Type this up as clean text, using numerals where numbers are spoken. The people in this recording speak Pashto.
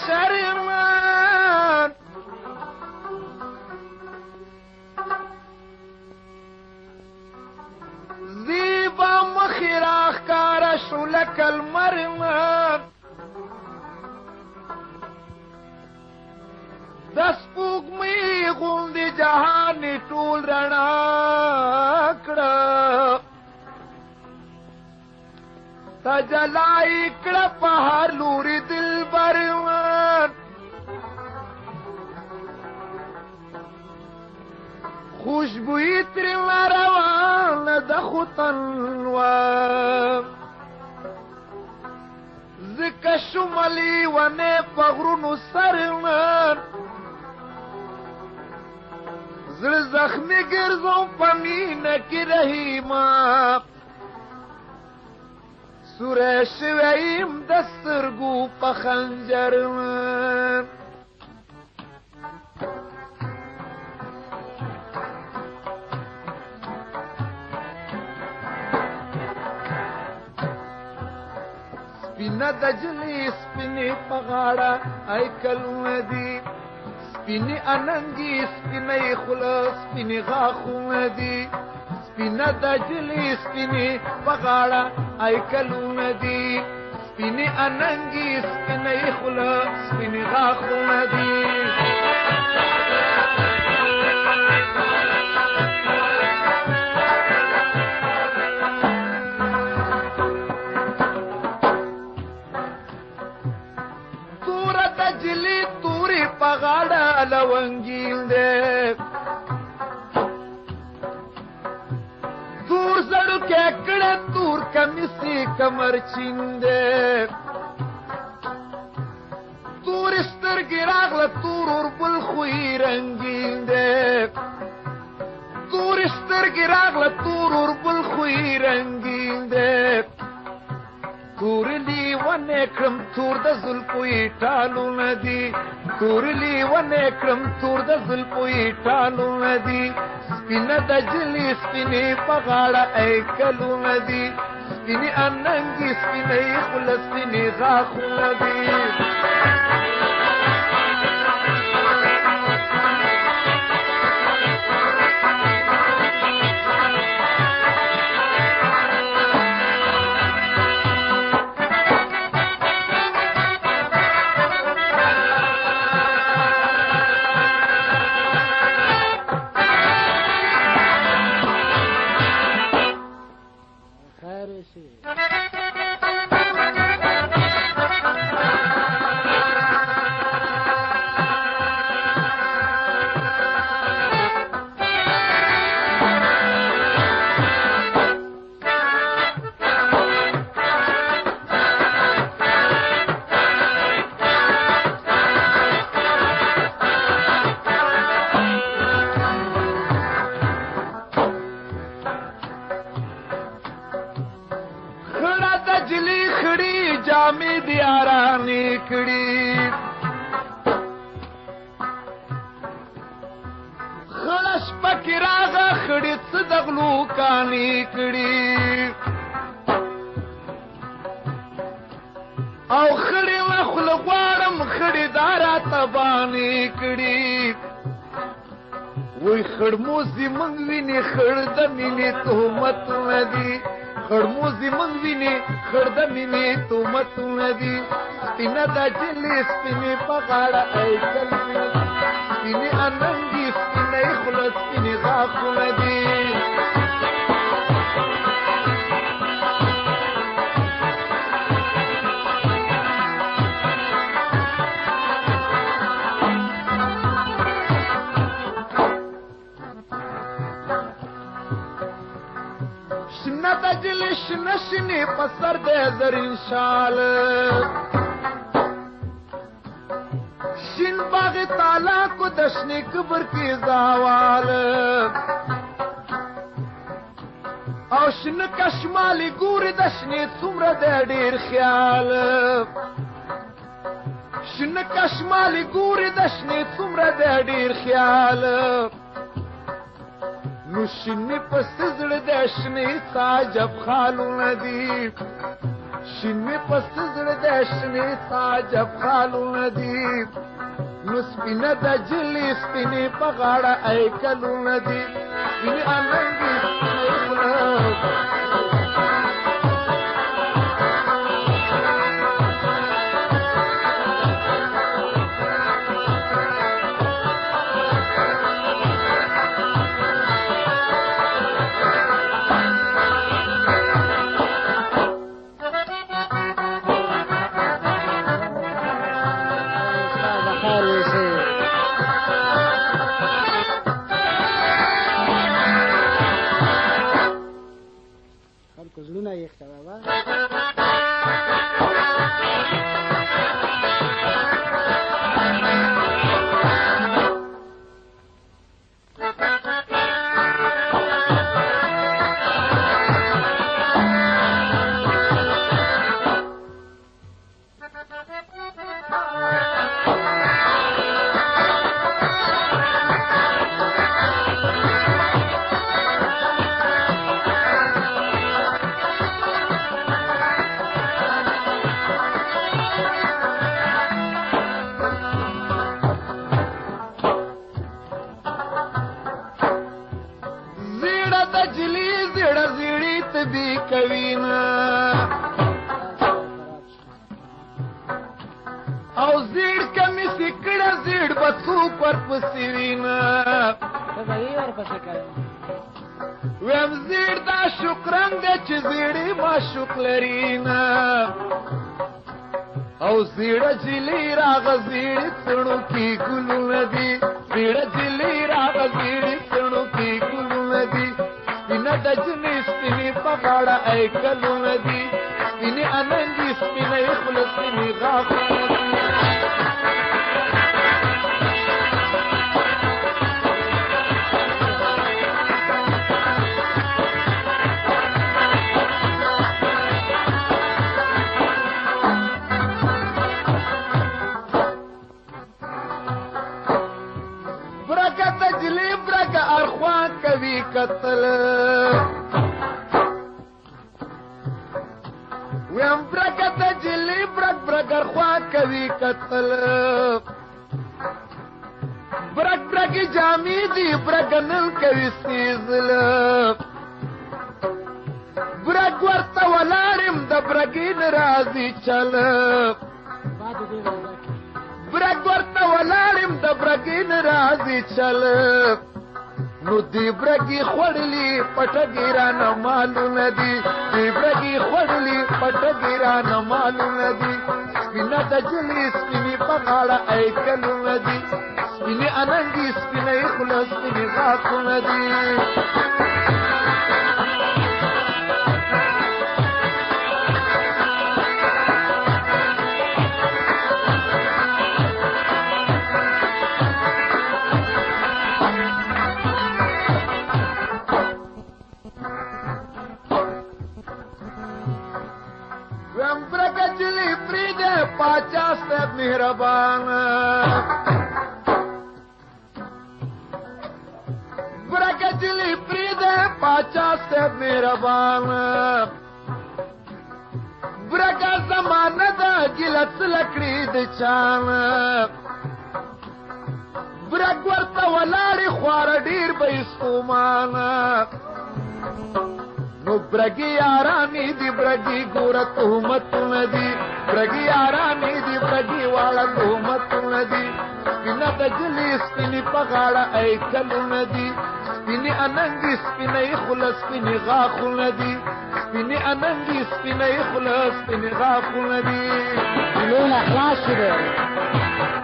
شرمان زیبا مخیراخ کارا شلک المرمان دس پوگمی غوندی جهانی ټول رڼا کړه تا جلای کړه په هر لوري دلبر خوشبوئی تر روانه د خوتن ځکه شمالي ونې په غرونو سرمن زړه زخمي ګرځوم په مینه کې رحیمه سوری شوی یم د سترګو په خنجر سپینه د جلۍ سپینې په غاړه هیکلونه دي سپینې اننګي سپینې خوله سپینې غاښونه دي سپینه د جلۍ سپینې په غاړه هیکلونه دي سپینې اننګي سپینې خوله سپینې غاښونه دي پغاڑا لونگیل دے تور زڑو کیکڑے تور کمیسی کمر چین دے تور استر گراغل تور اور بل خوی رنگیل دے تور استر گراغل تور اور بل خوی رنگیل دے تورلی ونه کړم تور د زلفوی ټالو ندی تورلی ونه کړم تور د زلفوی ټالو ندی سپینه د جلی سپینې په غاړه هیکلو ندی سپینې اننګي سپینې خوله سپینې غاښونه دي جامې د یارانې کړي خړه شپه کې راغه خړې څه د غلو کانې کړي او خړې له خوله غواړم خړې دا راته بانې کړي وای خړموزي موږ وینې خړ د مینې تهمتونه دي خړموزي موږ وینې خړ د مینې تهمتونه دي سپینه د جلۍ سپینې په غاړه هیکلونه دي سپینې اننګي سپینې خوله سپینې غاښونه دي جلش نشنی پسر دے زرین شال شن باغ تالا کو دشنی کبر کی زاوال او شن کشمالی گور دشنی څومره دے ډیر خیال شن کشمالی گور دشنی څومره دے ډیر خیال نو شنی پس زړه د شنی ساجب خالونه دي شین می پس زړه د شنې تعجب خالونه دي نو سپینه د جلې سپینې په غاړه ایکلونه دي سپینې اننګې سپینې خوله زړونه یې ښه بابا کوینا او زیړ کمی سکړه زیړ بڅو پر پسیوینا ویم زیړ دا شکران دې چې زیړې ما شکلرینا او زیړ جلی راغ زیړ څڼو کې ګلونه دي زیړ جلی راغ زیړ څڼو کې ګلونه دي سپینه د جنې سپینې په غاړه ایکلونه دي سپینې اننګې سپینې خوله سپینې غاښونه دي برکه تجلی برکه ارخوان کوي قتل ویم برکه تجلی برک ارخوان کوي قتل برک جامی دی برک نل کوي سیزل برک ورته ولاړم د برګې ناراضي چل برګ ورته ولاړم د برګې ناراضي چل نو دی برګي خوړلي پټګي رانه مالونه دي دی برګي خوړلي پټګي رانه مالونه دي سپینه د جلې سپینې په غاړه ایکلونه دي سپینې اننګې سپینې خوله سپینې غاښونه دي पाचा से मेहरबान ब्रकजली प्रीद पाचा से मेहरबान ब्रका जमानत गिलत लकड़ी दचान ब्रक वर्त वलाड़ी ख्वार डीर बैस्तुमान नो ब्रगी आरामी दी ब्रगी गोर तुहमत नदी ब्रगी आरामी दी ब्रगी वाला तुहमत नदी स्पिना दजली स्पिनी पगाड़ा ऐकलु नदी स्पिनी अनंगी स्पिनी खुला स्पिनी गाखु नदी स्पिनी अनंगी स्पिनी खुला स्पिनी गाखु नदी لون اخلاص شده